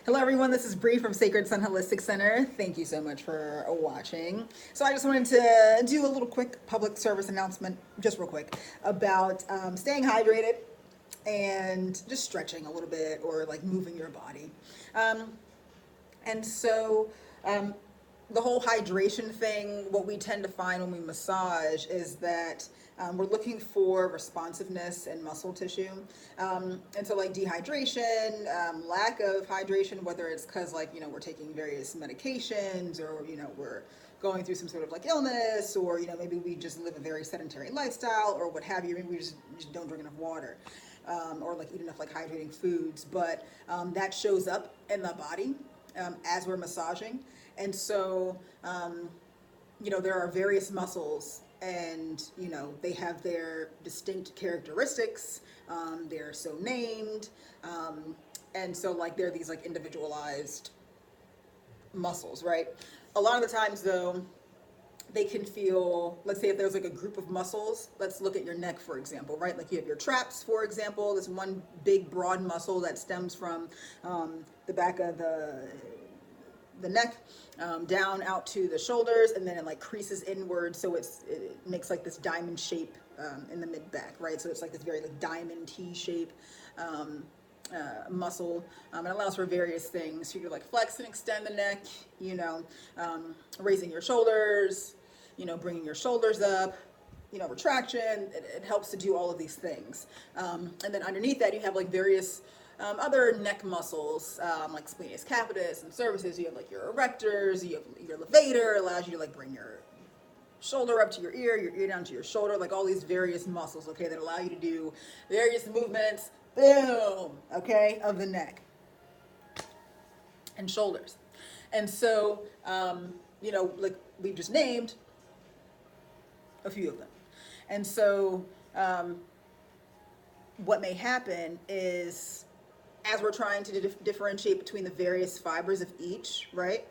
Hello, everyone. This is Bree from Sacred Sun Holistic Center. Thank you so much for watching. So, I just wanted to do a little quick public service announcement, just real quick, about staying hydrated and just stretching a little bit or like moving your body. Um, and so, um, the whole hydration thing, what we tend to find when we massage is that we're looking for responsiveness in muscle tissue. And so, like dehydration, lack of hydration, whether it's because, like, we're taking various medications or, we're going through some sort of like illness or, maybe we just live a very sedentary lifestyle or what have you. Maybe we just don't drink enough water. Or like eat enough like hydrating foods, but that shows up in the body as we're massaging. And so, there are various muscles and, they have their distinct characteristics. They're so named. And so like, they're these like individualized muscles, right? A lot of the times though, they can feel, let's say if there's like a group of muscles, let's look at your neck, for example, right? Like you have your traps, for example, this one big broad muscle that stems from the back of the neck down out to the shoulders, and then it like creases inward, so it makes like this diamond shape in the mid back, right? So it's like this very like diamond T shape muscle. It allows for various things. So you can like flex and extend the neck, raising your shoulders, bringing your shoulders up, retraction. It helps to do all of these things. And then underneath that, you have like various other neck muscles, like splenius capitis and cervicis. You have like your erectors, you have your levator, allows you to like bring your shoulder up to your ear down to your shoulder, like all these various muscles, okay, that allow you to do various movements, boom, okay, of the neck and shoulders. And so, like we just named a few of them. And so, what may happen is as we're trying to differentiate between the various fibers of each, right?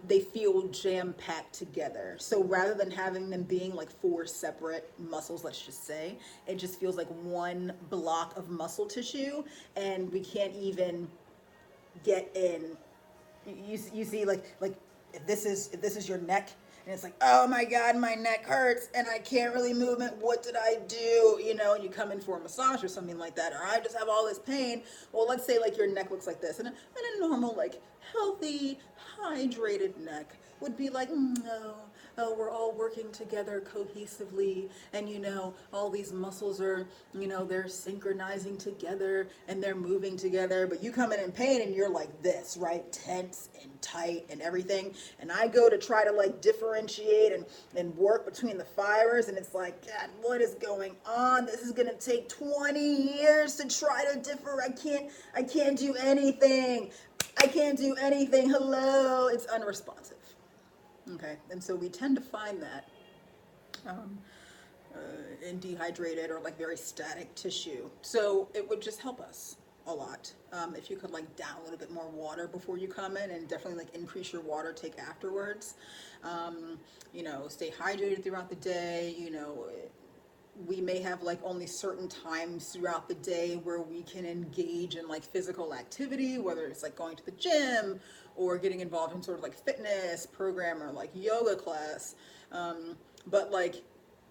They feel jam-packed together. So rather than having them being like four separate muscles, let's just say, it just feels like one block of muscle tissue, and we can't even get in. You see, like if this is your neck, and it's like, oh my God, my neck hurts and I can't really move it. What did I do? And you come in for a massage or something like that, or I just have all this pain. Well, let's say like your neck looks like this, and a normal, like healthy, hydrated neck would be like, no, oh, we're all working together cohesively, and all these muscles are, they're synchronizing together and they're moving together. But you come in pain and you're like this, right? Tense and tight and everything. And I go to try to like differentiate and work between the fibers, and it's like, God, what is going on? This is gonna take 20 years to try to differ. I can't do anything. I can't do anything. Hello. It's unresponsive. Okay, and so we tend to find that um, in dehydrated or like very static tissue. So it would just help us a lot if you could like down a little bit more water before you come in, and definitely like increase your water take afterwards. Stay hydrated throughout the day. We may have like only certain times throughout the day where we can engage in like physical activity, whether it's like going to the gym or getting involved in sort of like fitness program or like yoga class. But like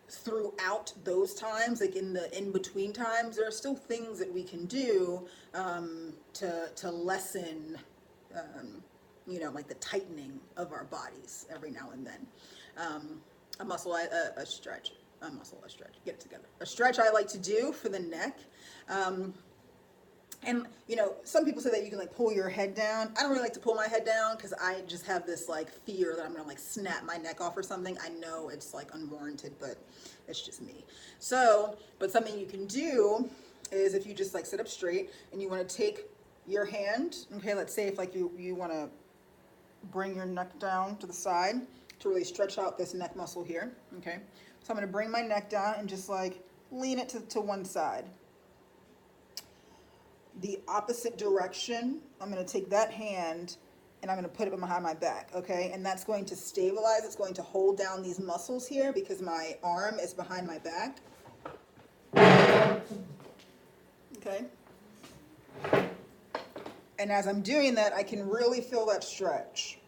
throughout those times, like in the in between times, there are still things that we can do to lessen, like the tightening of our bodies every now and then. A stretch. Get it together. A stretch I like to do for the neck. And some people say that you can like pull your head down. I don't really like to pull my head down because I just have this like fear that I'm gonna like snap my neck off or something. I know it's like unwarranted, but it's just me. So, but something you can do is if you just like sit up straight and you want to take your hand, okay, let's say if like you want to bring your neck down to the side to really stretch out this neck muscle here, okay? So I'm going to bring my neck down and just like lean it to one side. The opposite direction, I'm going to take that hand and I'm going to put it behind my back, okay? And that's going to stabilize. It's going to hold down these muscles here because my arm is behind my back. Okay? And as I'm doing that, I can really feel that stretch.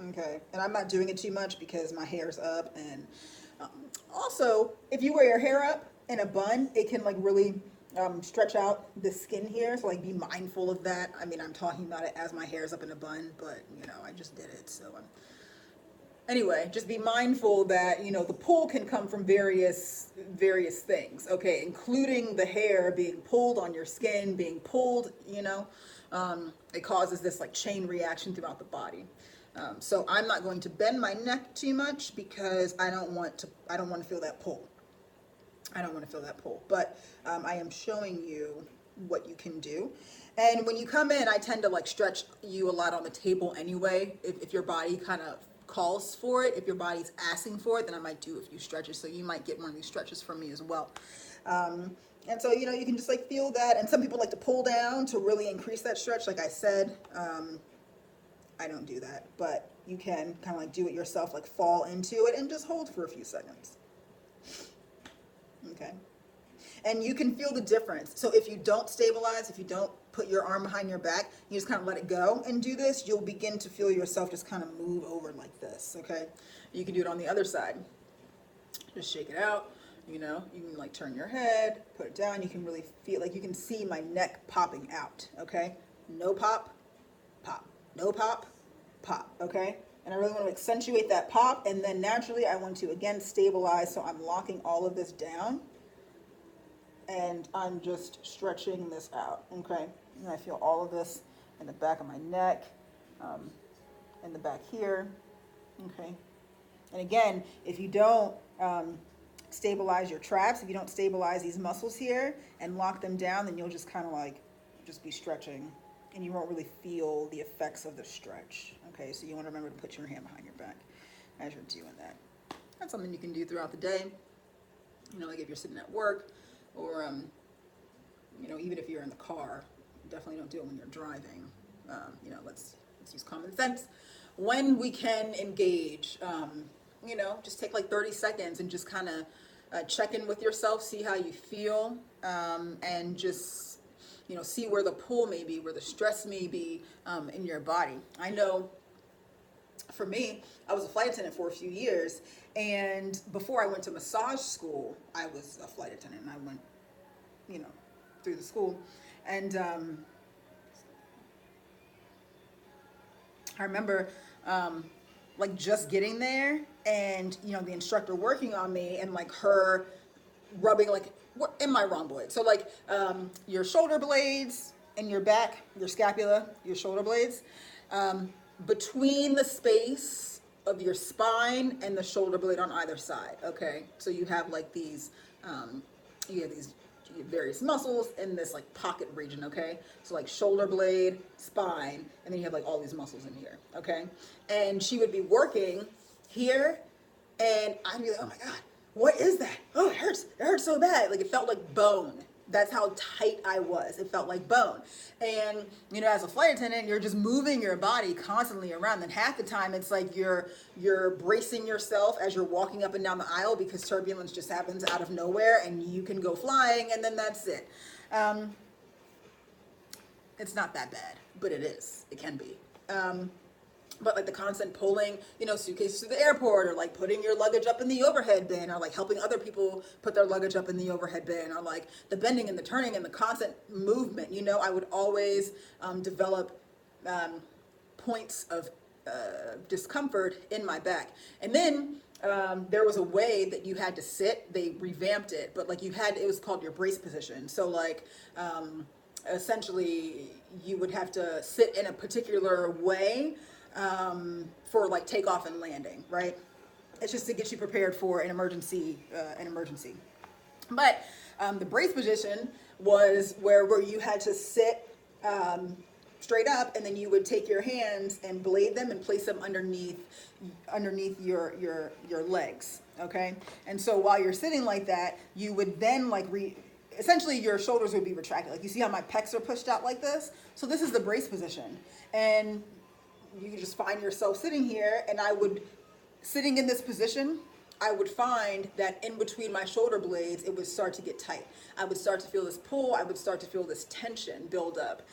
Okay. And I'm not doing it too much because my hair's up. And um, also, if you wear your hair up in a bun, it can like really stretch out the skin here. So like be mindful of that. I mean, I'm talking about it as my hair's up in a bun, but you know, I just did it. So anyway, just be mindful that, you know, the pull can come from various things, okay, including the hair being pulled on your skin, being pulled, you know. It causes this like chain reaction throughout the body. So I'm not going to bend my neck too much because I don't want to feel that pull. I don't want to feel that pull, but I am showing you what you can do. And when you come in, I tend to like stretch you a lot on the table anyway. If your body kind of calls for it, if your body's asking for it, then I might do a few stretches. So you might get one of these stretches from me as well. And so, you know, you can just like feel that. And some people like to pull down to really increase that stretch. Like I said, I don't do that, but you can kind of like do it yourself, like fall into it and just hold for a few seconds. Okay. And you can feel the difference. So if you don't stabilize, if you don't put your arm behind your back, you just kind of let it go and do this, you'll begin to feel yourself just kind of move over like this, okay? You can do it on the other side. Just shake it out, you know? You can like turn your head, put it down. You can really feel, like you can see my neck popping out, okay? No pop, pop. No pop, pop, okay? And I really want to accentuate that pop, and then naturally I want to, again, stabilize, so I'm locking all of this down, and I'm just stretching this out, okay? And I feel all of this in the back of my neck, in the back here, okay? And again, if you don't stabilize your traps, if you don't stabilize these muscles here and lock them down, then you'll just kind of like, just be stretching, and you won't really feel the effects of the stretch, okay? So you want to remember to put your hand behind your back as you're doing that. That's something you can do throughout the day, you know, like if you're sitting at work, or, you know, even if you're in the car. Definitely don't do it when you're driving. You know, let's use common sense. When we can engage, you know, just take like 30 seconds and just kind of check in with yourself, see how you feel, and just, you know, see where the pull may be, where the stress may be in your body. I know for me, I was a flight attendant for a few years, and before I went to massage school, I was a flight attendant, and I went, you know, through the school, and I remember like just getting there, and you know, the instructor working on me, and like her rubbing, like, what am I rhomboid? So like your shoulder blades and your back, your scapula, your shoulder blades, between the space of your spine and the shoulder blade on either side. Okay, so you have like these, you have various muscles in this like pocket region. Okay, so like shoulder blade, spine, and then you have like all these muscles in here. Okay, and she would be working here, and I'd be like, oh my god, what is that? Oh, it hurts so bad. Like it felt like bone. That's how tight I was. It felt like bone. And, you know, as a flight attendant, you're just moving your body constantly around. And half the time it's like you're bracing yourself as you're walking up and down the aisle because turbulence just happens out of nowhere and you can go flying and then that's it. It's not that bad, but it is. It can be. But like the constant pulling, you know, suitcases to the airport, or like putting your luggage up in the overhead bin, or like helping other people put their luggage up in the overhead bin, or like the bending and the turning and the constant movement, you know, I would always develop points of discomfort in my back. And then there was a way that you had to sit. They revamped it, but like it was called your brace position. So like essentially you would have to sit in a particular way for like takeoff and landing, right? It's just to get you prepared for an emergency. But the brace position was where you had to sit straight up, and then you would take your hands and blade them and place them underneath your legs. Okay, and so while you're sitting like that, you would then like essentially your shoulders would be retracted. Like you see how my pecs are pushed out like this? So this is the brace position, and you can just find yourself sitting here, and sitting in this position, I would find that in between my shoulder blades, it would start to get tight. I would start to feel this pull. I would start to feel this tension build up.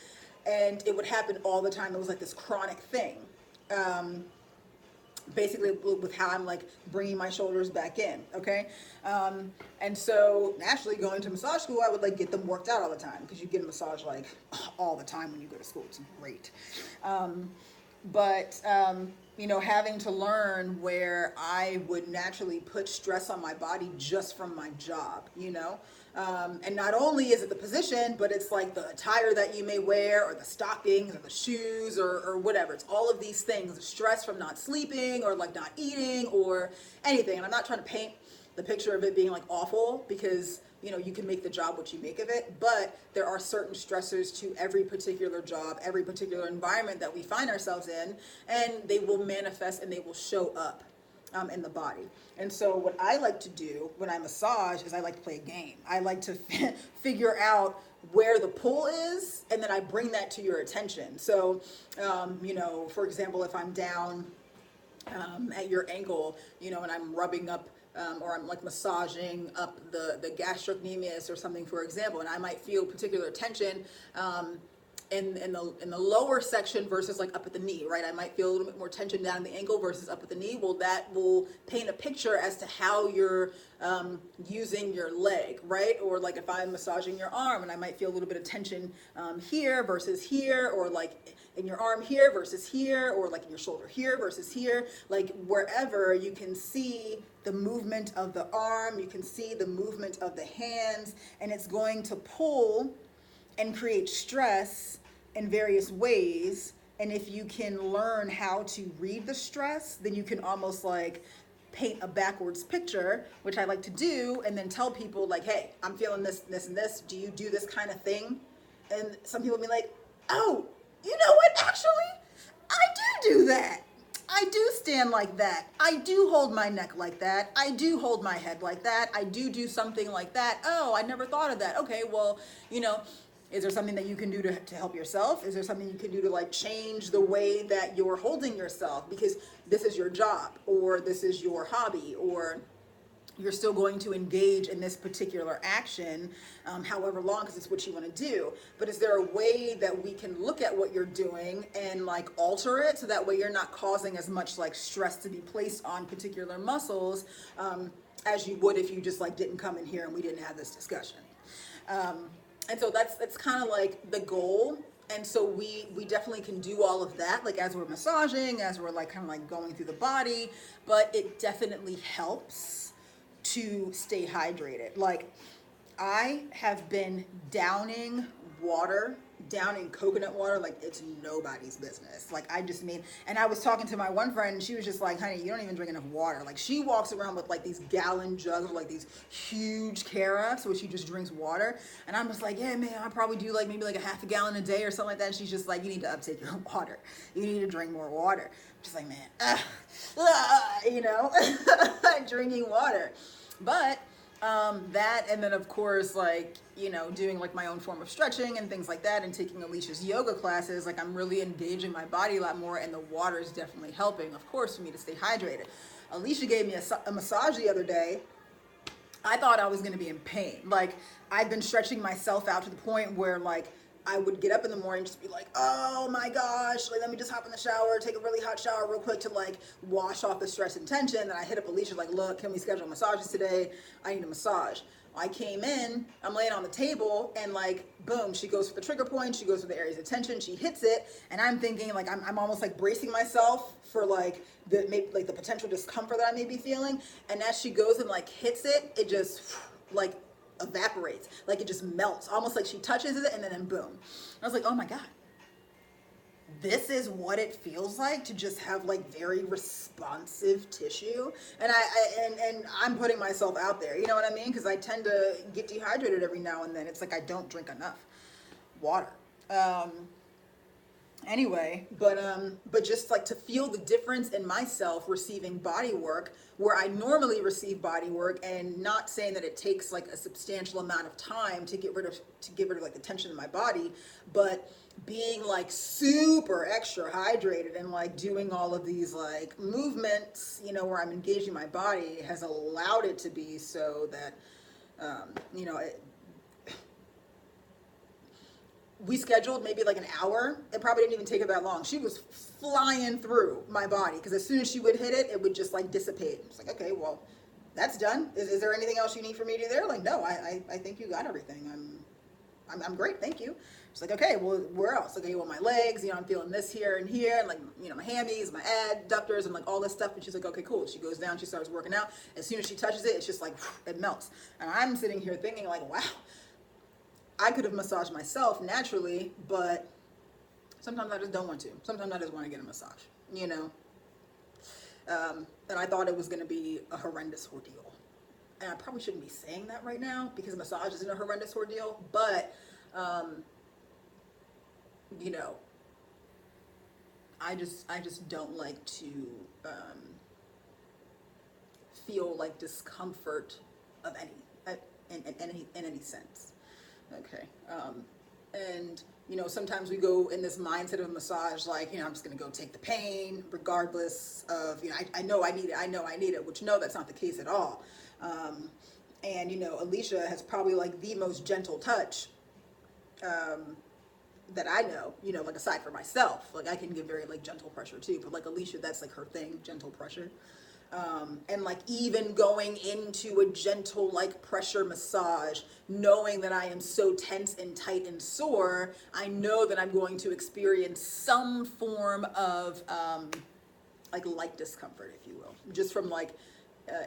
and it would happen all the time. It was like this chronic thing. Basically with how I'm like bringing my shoulders back in, okay? And so naturally going to massage school, I would like get them worked out all the time, because you get a massage like all the time when you go to school. It's great. But you know, having to learn where I would naturally put stress on my body just from my job, you know? And not only is it the position, but it's like the attire that you may wear, or the stockings, or the shoes, or whatever. It's all of these things, the stress from not sleeping, or like not eating, or anything. And I'm not trying to paint the picture of it being like awful, because you know, you can make the job what you make of it, but there are certain stressors to every particular job, every particular environment that we find ourselves in, and they will manifest and they will show up in the body. And so what I like to do when I massage is I like to play a game. I like to figure out where the pull is, and then I bring that to your attention. So, you know, for example, if I'm down at your ankle, you know, and I'm rubbing up or I'm like massaging up the gastrocnemius or something, for example, and I might feel particular tension in the lower section versus like up at the knee, right? I might feel a little bit more tension down in the ankle versus up at the knee. Well, that will paint a picture as to how you're using your leg, right? Or like if I'm massaging your arm and I might feel a little bit of tension here versus here, or like in your arm here versus here, or like in your shoulder here versus here, like wherever you can see the movement of the arm, you can see the movement of the hands, and it's going to pull and create stress in various ways. And if you can learn how to read the stress, then you can almost like paint a backwards picture, which I like to do, and then tell people like, hey, I'm feeling this, this, and this. Do you do this kind of thing? And some people be like, oh, you know what? Actually, I do that. I do stand like that. I do hold my neck like that. I do hold my head like that. I do something like that. Oh, I never thought of that. Okay, well, you know, is there something that you can do to help yourself? Is there something you can do to like change the way that you're holding yourself? Because this is your job, or this is your hobby, or you're still going to engage in this particular action, however long, because it's what you want to do. But is there a way that we can look at what you're doing and like alter it, so that way you're not causing as much like stress to be placed on particular muscles as you would if you just like didn't come in here and we didn't have this discussion. And so that's kind of like the goal. And so we definitely can do all of that, like as we're massaging, as we're like kind of like going through the body, but it definitely helps to stay hydrated. Like I have been downing coconut water like it's nobody's business. Like I just mean, and I was talking to my one friend and she was just like, honey, you don't even drink enough water. Like she walks around with like these gallon jugs, like these huge carafes where she just drinks water. And I'm just like, yeah, man, I probably do like maybe like a half a gallon a day or something like that. And she's just like, you need to uptake your water. You need to drink more water. I'm just like, man, you know, drinking water. But that, and then of course, like, you know, doing like my own form of stretching and things like that, and taking Alicia's yoga classes, like I'm really engaging my body a lot more, and the water is definitely helping, of course, for me to stay hydrated. Alicia gave me a massage the other day. I thought I was going to be in pain. Like I've been stretching myself out to the point where like I would get up in the morning and just be like, oh my gosh, like let me just hop in the shower, take a really hot shower real quick to like wash off the stress and tension. And I hit up Alicia like, look, can we schedule massages today? I need a massage. I came in, I'm laying on the table, and like, boom, she goes for the trigger point, she goes for the areas of tension, she hits it, and I'm thinking like, I'm almost like bracing myself for like the potential discomfort that I may be feeling. And as she goes and like hits it, it just like evaporates, like it just melts, almost like she touches it and then boom. I was like, oh my God, this is what it feels like to just have like very responsive tissue. And I'm putting myself out there, you know what I mean? Because I tend to get dehydrated every now and then. It's like I don't drink enough water. Anyway, but just like to feel the difference in myself receiving body work where I normally receive body work, and not saying that it takes like a substantial amount of time to get rid of like the tension in my body, but being like super extra hydrated and like doing all of these like movements, you know, where I'm engaging my body has allowed it to be so that, you know, we scheduled maybe like an hour. It probably didn't even take her that long. She was flying through my body because as soon as she would hit it, it would just like dissipate. It's like, okay, well, that's done. Is there anything else you need for me to do there? Like, no, I think you got everything. I'm great, thank you. She's like, okay, well, where else? Okay, well, my legs, you know, I'm feeling this here and here, and like, you know, my hammies, my adductors, and like all this stuff. And she's like, okay, cool. She goes down, she starts working out. As soon as she touches it, it's just like, it melts. And I'm sitting here thinking like, wow, I could have massaged myself naturally, but sometimes I just don't want to. Sometimes I just want to get a massage, you know? And I thought it was going to be a horrendous ordeal. And I probably shouldn't be saying that right now because a massage isn't a horrendous ordeal, but, you know, I just don't like to feel like discomfort of in any sense. Okay. And you know, sometimes we go in this mindset of massage, like, you know, I'm just going to go take the pain regardless of, you know, I know I need it, which no, that's not the case at all. And, you know, Alicia has probably like the most gentle touch, that I know, you know, like aside from myself, like I can give very like gentle pressure too, but like Alicia, that's like her thing, gentle pressure. And like even going into a gentle like pressure massage, knowing that I am so tense and tight and sore, I know that I'm going to experience some form of like light discomfort, if you will, just from like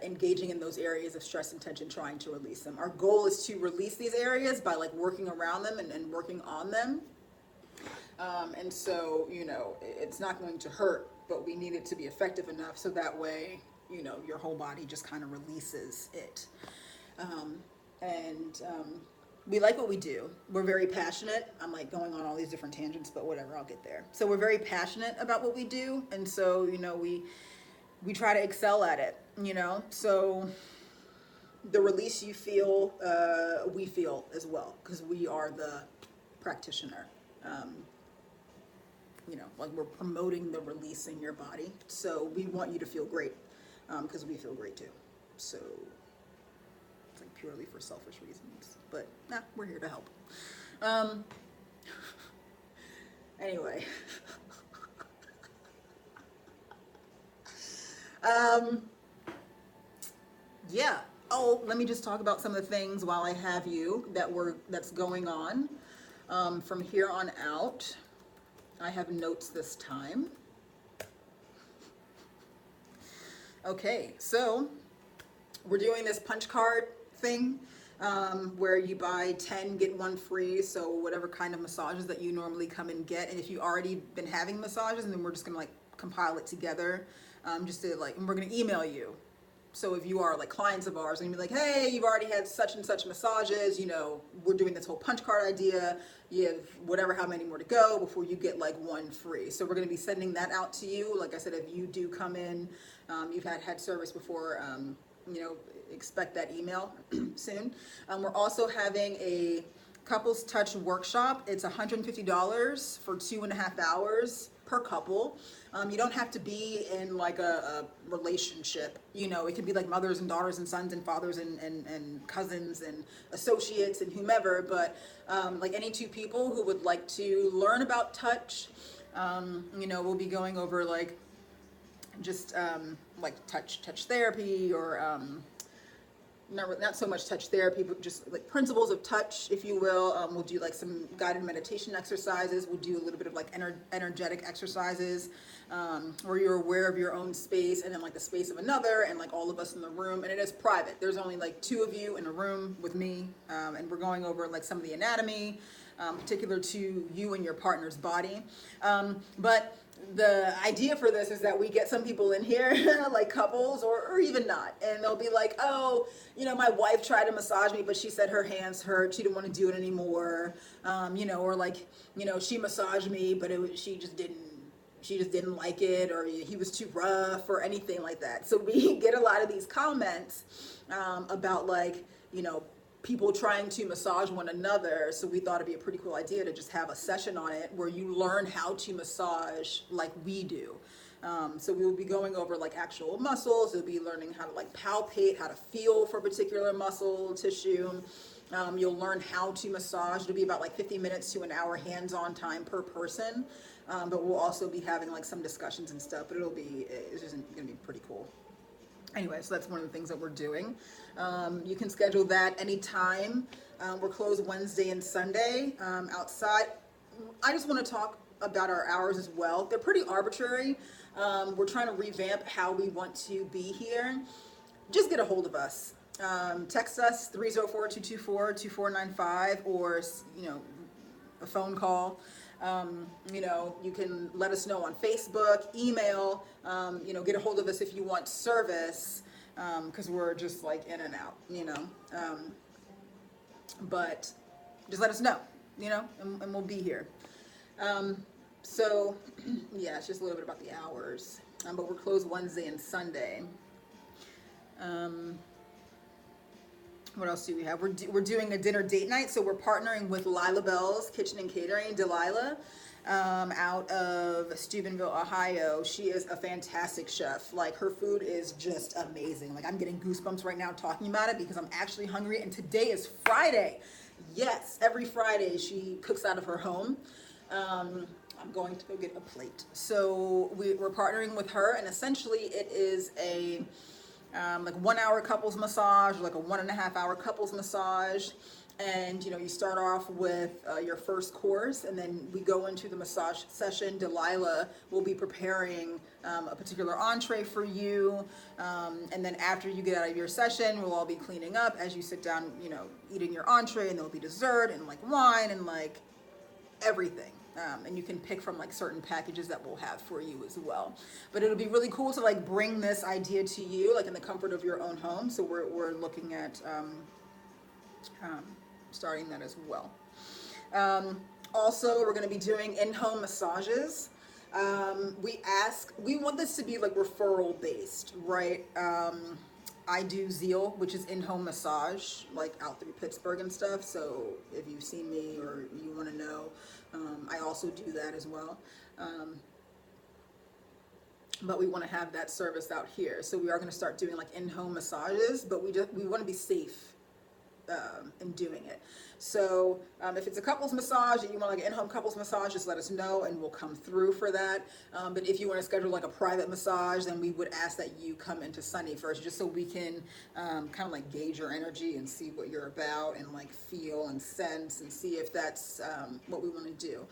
engaging in those areas of stress and tension, trying to release them. Our goal is to release these areas by like working around them and working on them. And so, you know, it's not going to hurt, but we need it to be effective enough so that way, you know, your whole body just kind of releases it. We like what we do. We're very passionate. I'm like going on all these different tangents, but whatever, I'll get there. So we're very passionate about what we do. And so, you know, we try to excel at it, you know? So the release you feel, we feel as well, because we are the practitioner. You know, like we're promoting the release in your body. So we want you to feel great, because we feel great too. So it's like purely for selfish reasons, but nah, we're here to help. Anyway. Yeah. Oh, let me just talk about some of the things while I have you that's going on. From here on out, I have notes this time. Okay, so we're doing this punch card thing, where you buy 10, get one free. So whatever kind of massages that you normally come and get. And if you already been having massages, and then we're just gonna like compile it together, just to like, and we're gonna email you. So if you are like clients of ours and you're like, hey, you've already had such and such massages, you know, we're doing this whole punch card idea. You have whatever, how many more to go before you get like one free. So we're going to be sending that out to you. Like I said, if you do come in, you've had service before, you know, expect that email soon. We're also having a couples touch workshop. It's $150 for 2.5 hours per couple. You don't have to be in like a relationship, you know, it could be like mothers and daughters and sons and fathers and cousins and associates and whomever, but like any two people who would like to learn about touch, you know, we'll be going over like just like touch therapy, or not so much touch therapy, but just like principles of touch, if you will. We'll do like some guided meditation exercises. We'll do a little bit of like energetic exercises, where you're aware of your own space and then like the space of another, and like all of us in the room. And it is private. There's only like 2 of you in a room with me, and we're going over like some of the anatomy, particular to you and your partner's body. But the idea for this is that we get some people in here, like couples or even not, and they'll be like, oh, you know, my wife tried to massage me, but she said her hands hurt, she didn't want to do it anymore, you know, or like, you know, she massaged me, but she just didn't like it, or he was too rough or anything like that. So we get a lot of these comments about like, you know, people trying to massage one another. So we thought it'd be a pretty cool idea to just have a session on it where you learn how to massage like we do. So we will be going over like actual muscles. We'll be learning how to like palpate, how to feel for particular muscle tissue. You'll learn how to massage. It'll be about like 50 minutes to an hour hands-on time per person. But we'll also be having like some discussions and stuff, but it's just gonna be pretty cool. Anyway, so that's one of the things that we're doing. You can schedule that anytime. We're closed Wednesday and Sunday outside. I just want to talk about our hours as well. They're pretty arbitrary. We're trying to revamp how we want to be here. Just get a hold of us. Text us 304-224-2495 or, a phone call. You can let us know on Facebook, email, get a hold of us if you want service, because we're just like in and out, but just let us know, and we'll be here. So yeah, it's just a little bit about the hours, but we're closed Wednesday and Sunday. What else do we have? We're doing a dinner date night, so we're partnering with Lila Bell's Kitchen and Catering, Delilah, out of Steubenville, Ohio. She is a fantastic chef. Like, her food is just amazing. Like, I'm getting goosebumps right now talking about it because I'm actually hungry, and today is Friday. Yes, every Friday she cooks out of her home. I'm going to go get a plate. So we're partnering with her, and essentially it is a like 1 hour couples massage, like a 1.5 hour couples massage. And you start off with your first course, and then we go into the massage session. Delilah will be preparing a particular entree for you, and then after you get out of your session, we'll all be cleaning up as you sit down, eating your entree, and there'll be dessert and like wine and like everything. And you can pick from like certain packages that we'll have for you as well. But it'll be really cool to like bring this idea to you, like in the comfort of your own home. So we're looking at starting that as well. Also, we're going to be doing in-home massages. We want this to be like referral based, right? I do Zeal, which is in-home massage, like out through Pittsburgh and stuff. So if you've seen me or you want to know, I also do that as well. But we want to have that service out here. So we are going to start doing like in-home massages, but we want to be safe in doing it. So if it's a couples massage and you want like an in-home couples massage, just let us know and we'll come through for that. But if you want to schedule like a private massage, then we would ask that you come into Sunny first, just so we can kind of like gauge your energy and see what you're about and like feel and sense and see if that's what we want to do.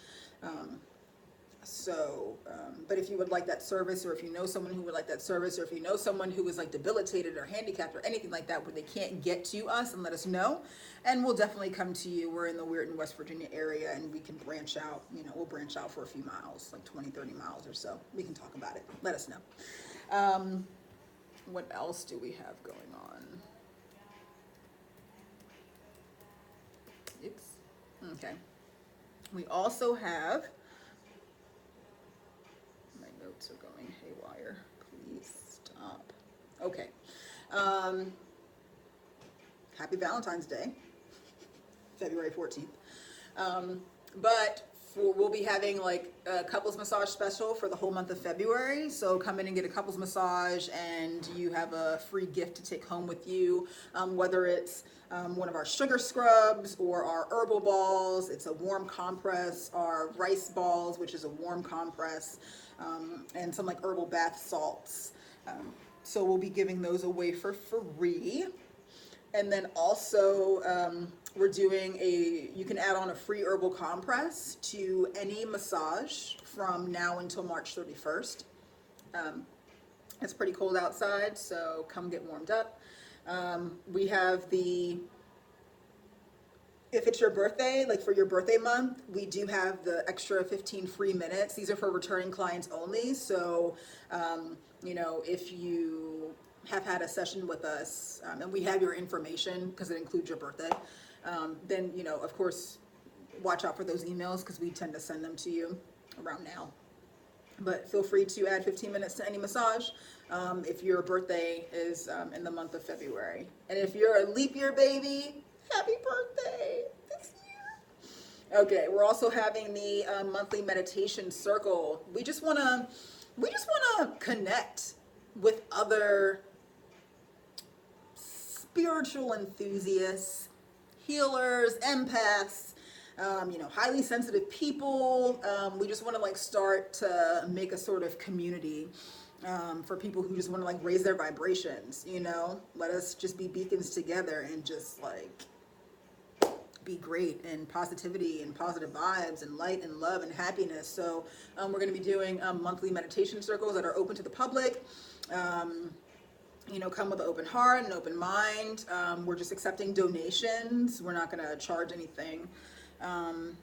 But if you would like that service, or if you know someone who would like that service, or if you know someone who is like debilitated or handicapped or anything like that where they can't get to us, and let us know, and we'll definitely come to you. We're in the Weirton, West Virginia area, and we can branch out, we'll branch out for a few miles, like 20, 30 miles or so. We can talk about it. Let us know. What else do we have going on? Oops. Okay. We also have, are going haywire. Please stop. Okay. Happy Valentine's Day, February 14th. We'll be having like a couples massage special for the whole month of February. So come in and get a couples massage, and you have a free gift to take home with you, whether it's one of our sugar scrubs or our herbal balls. It's a warm compress, our rice balls, which is a warm compress, and some like herbal bath salts. So we'll be giving those away for free. And then also we're doing you can add on a free herbal compress to any massage from now until March 31st. It's pretty cold outside, so come get warmed up. We have if it's your birthday, like for your birthday month, we do have the extra 15 free minutes. These are for returning clients only. So, if you have had a session with us and we have your information because it includes your birthday, then, of course, watch out for those emails because we tend to send them to you around now. But feel free to add 15 minutes to any massage if your birthday is in the month of February. And if you're a leap year baby, happy birthday this year. Okay, we're also having the monthly meditation circle. We just want to connect with other spiritual enthusiasts, healers, empaths, highly sensitive people. We just want to like start to make a sort of community for people who just want to like raise their vibrations, let us just be beacons together and just like be great and positivity and positive vibes and light and love and happiness. So we're going to be doing monthly meditation circles that are open to the public. Come with an open heart and open mind. We're just accepting donations. We're not going to charge anything.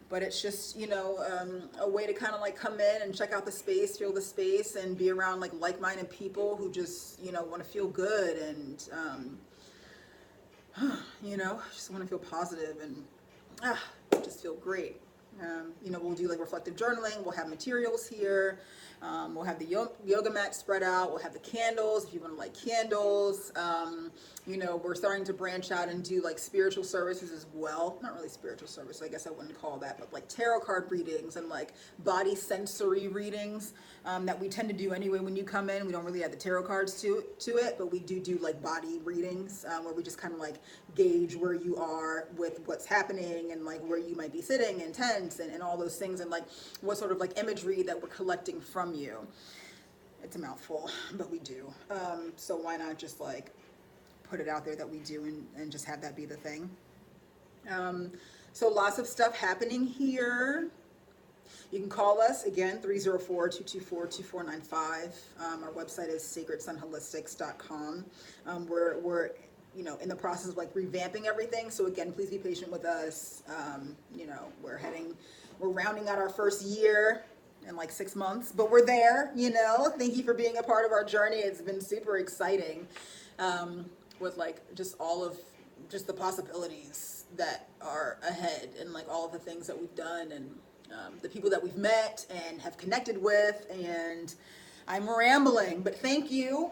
But it's just, a way to kind of like come in and check out the space, feel the space, and be around like-minded people who just, want to feel good and, just want to feel positive and just feel great. We'll do like reflective journaling. We'll have materials here. We'll have the yoga mat spread out. We'll have the candles if you want to light candles. We're starting to branch out and do like spiritual services as well. Not really spiritual service, I guess I wouldn't call that, but like tarot card readings and like body sensory readings that we tend to do anyway when you come in. We don't really add the tarot cards to it, but we do like body readings where we just kind of like gauge where you are with what's happening and like where you might be sitting and tense and all those things and like what sort of like imagery that we're collecting from you. It's a mouthful, but we do. So why not just like put it out there that we do and just have that be the thing. So lots of stuff happening here. You can call us again, 304-224-2495. Our website is sacredsunholistics.com. We're in the process of like revamping everything. So again, please be patient with us. We're rounding out our first year in like 6 months, but we're there, Thank you for being a part of our journey. It's been super exciting. With like just all of just the possibilities that are ahead and like all of the things that we've done and the people that we've met and have connected with. And I'm rambling, but thank you.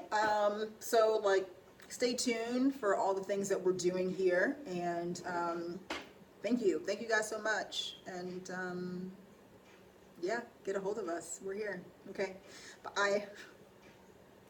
So like stay tuned for all the things that we're doing here. And thank you guys so much. And get a hold of us. We're here. Okay, bye.